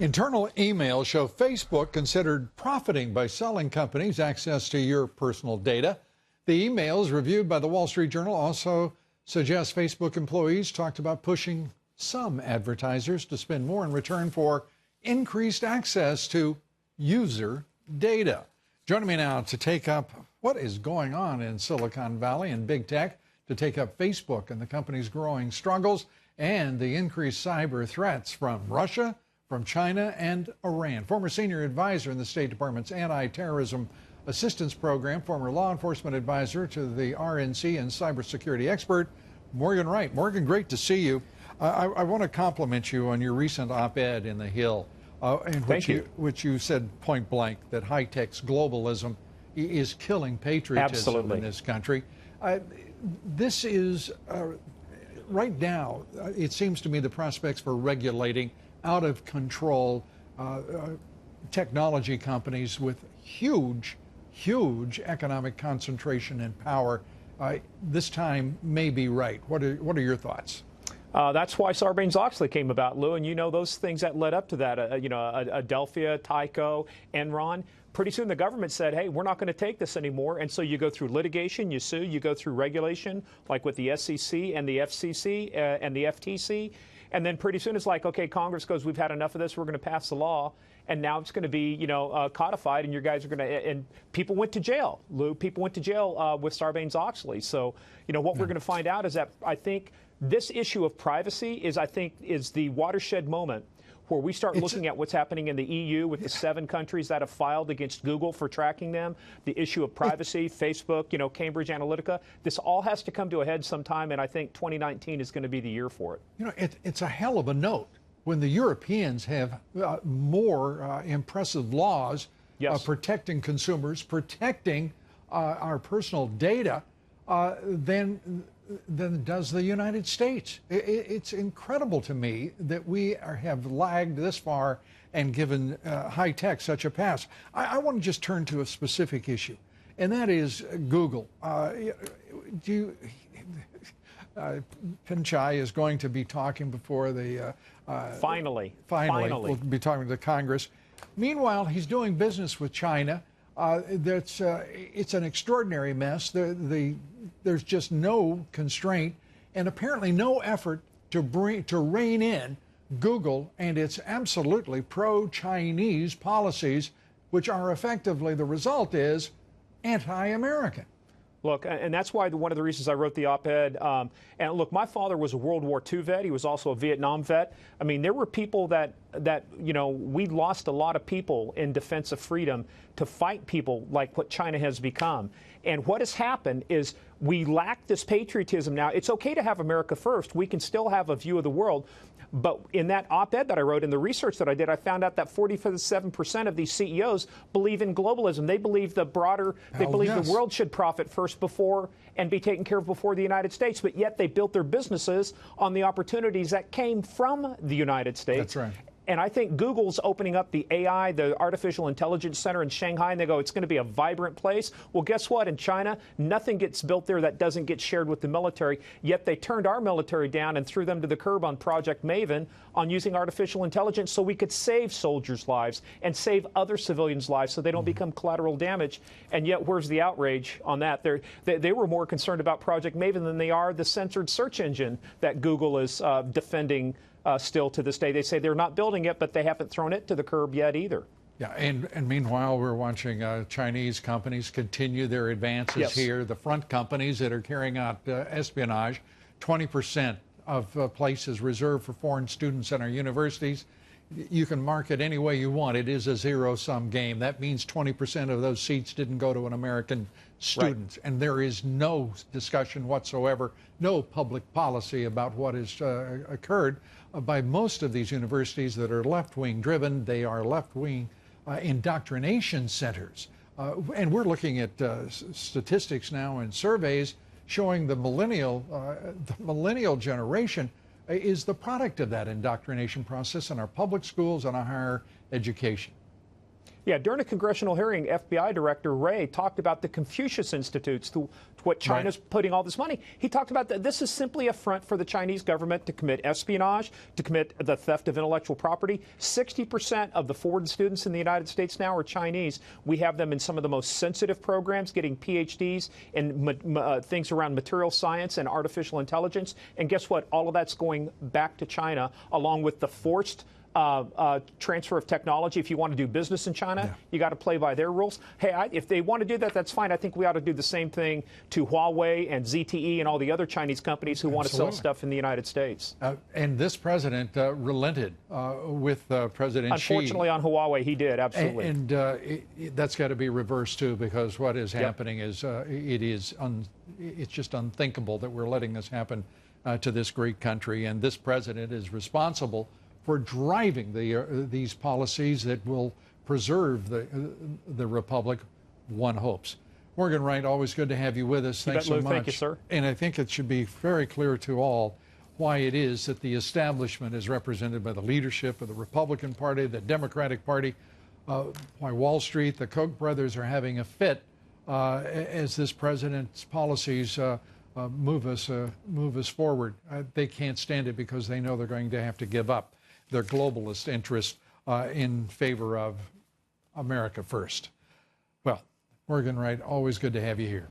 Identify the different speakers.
Speaker 1: Internal emails show Facebook considered profiting by selling companies access to your personal data. The emails reviewed by the Wall Street Journal also suggest Facebook employees talked about pushing some advertisers to spend more in return for increased access to user data. Joining me now to take up what is going on in Silicon Valley and big tech, to take up Facebook and the company's growing struggles and the increased cyber threats from Russia, from China, and Iran. Former senior advisor in the State Department's anti-terrorism assistance program, former law enforcement advisor to the RNC and cybersecurity expert, Morgan Wright. Morgan, great to see you. I want to compliment you on your recent op-ed in The Hill, in which you said point blank that high-tech's globalism is killing patriotism in this country. This is, right now, it seems to me the prospects for regulating out of control technology companies with huge economic concentration and power this time may be right. What are your thoughts?
Speaker 2: That's why Sarbanes-Oxley came about, Lou, and you know those things that led up to that. Adelphia, Tyco, Enron. Pretty soon the government said, hey, we're not going to take this anymore. And so you go through litigation, you sue, you go through regulation, like with the SEC and the FCC and the FTC. And then pretty soon it's like, okay, Congress goes, we've had enough of this, we're going to pass the law. And now it's going to be, codified, and your guys are going to, and people went to jail, Lou. People went to jail with Sarbanes-Oxley. So, what we're going to find out is that I think this issue of privacy is the watershed moment where we start looking at what's happening in the EU with the 7 countries that have filed against Google for tracking them, the issue of privacy, Facebook, Cambridge Analytica. This all has to come to a head sometime, and I think 2019 is going to be the year for it.
Speaker 1: It's a hell of a note when the Europeans have more impressive laws protecting consumers, protecting our personal data than does the United States. It's incredible to me that we have lagged this far and given high tech such a pass. I want to just turn to a specific issue, and that is Google. Pinchai is going to be talking before the
Speaker 2: finally
Speaker 1: we'll be talking to Congress. Meanwhile, he's doing business with China. It's an extraordinary mess. There's just no constraint and apparently no effort to rein in Google and its absolutely pro-Chinese policies, which are effectively, the result is anti-American.
Speaker 2: Look, and that's why one of the reasons I wrote the op-ed. And look, my father was a World War II vet. He was also a Vietnam vet. I mean, there were people that we lost a lot of people in defense of freedom to fight people like what China has become. And what has happened is we lack this patriotism now. It's okay to have America first. We can still have a view of the world. But in that op-ed that I wrote, in the research that I did, I found out that 47% of these CEOs believe in globalism. They believe the world should profit first before and be taken care of before the United States. But yet they built their businesses on the opportunities that came from the United States.
Speaker 1: That's right.
Speaker 2: And I think Google's opening up the AI, the Artificial Intelligence Center in Shanghai, and they go, it's going to be a vibrant place. Well, guess what? In China, nothing gets built there that doesn't get shared with the military. Yet they turned our military down and threw them to the curb on Project Maven on using artificial intelligence so we could save soldiers' lives and save other civilians' lives so they don't become collateral damage. And yet, where's the outrage on that? They were more concerned about Project Maven than they are the censored search engine that Google is defending still to this day. They say they're not building it, but they haven't thrown it to the curb yet either.
Speaker 1: Yeah, and meanwhile, we're watching Chinese companies continue their advances here. The front companies that are carrying out espionage, 20% of places reserved for foreign students in our universities. You can mark it any way you want. It is a zero-sum game. That means 20% of those seats didn't go to an American student. Right. And there is no discussion whatsoever, no public policy about what has occurred by most of these universities that are left-wing driven. They are left-wing indoctrination centers. And we're looking at statistics now and surveys showing the millennial generation is the product of that indoctrination process in our public schools and our higher education.
Speaker 2: Yeah, during a congressional hearing, FBI Director Wray talked about the Confucius Institutes, to what China's putting all this money. He talked about that this is simply a front for the Chinese government to commit espionage, to commit the theft of intellectual property. 60% of the foreign students in the United States now are Chinese. We have them in some of the most sensitive programs, getting PhDs in things around material science and artificial intelligence. And guess what? All of that's going back to China, along with the forced transfer of technology. If you want to do business in China, you got to play by their rules. Hey, if they want to do that, that's fine. I think we ought to do the same thing to Huawei and ZTE and all the other Chinese companies who want to sell stuff in the United States.
Speaker 1: And this president relented with President Xi.
Speaker 2: Unfortunately, on Huawei, he did, absolutely.
Speaker 1: And that's got to be reversed, too, because what is happening is it's just unthinkable that we're letting this happen to this great country. And this president is responsible for driving these policies that will preserve the republic, one hopes. Morgan Wright, always good to have you with us. Thanks so much.
Speaker 2: Thank you, sir.
Speaker 1: And I think it should be very clear to all why it is that the establishment is represented by the leadership of the Republican Party, the Democratic Party, why Wall Street, the Koch brothers are having a fit as this president's policies move us forward. They can't stand it because they know they're going to have to give up their globalist interest in favor of America first. Well, Morgan Wright, always good to have you here.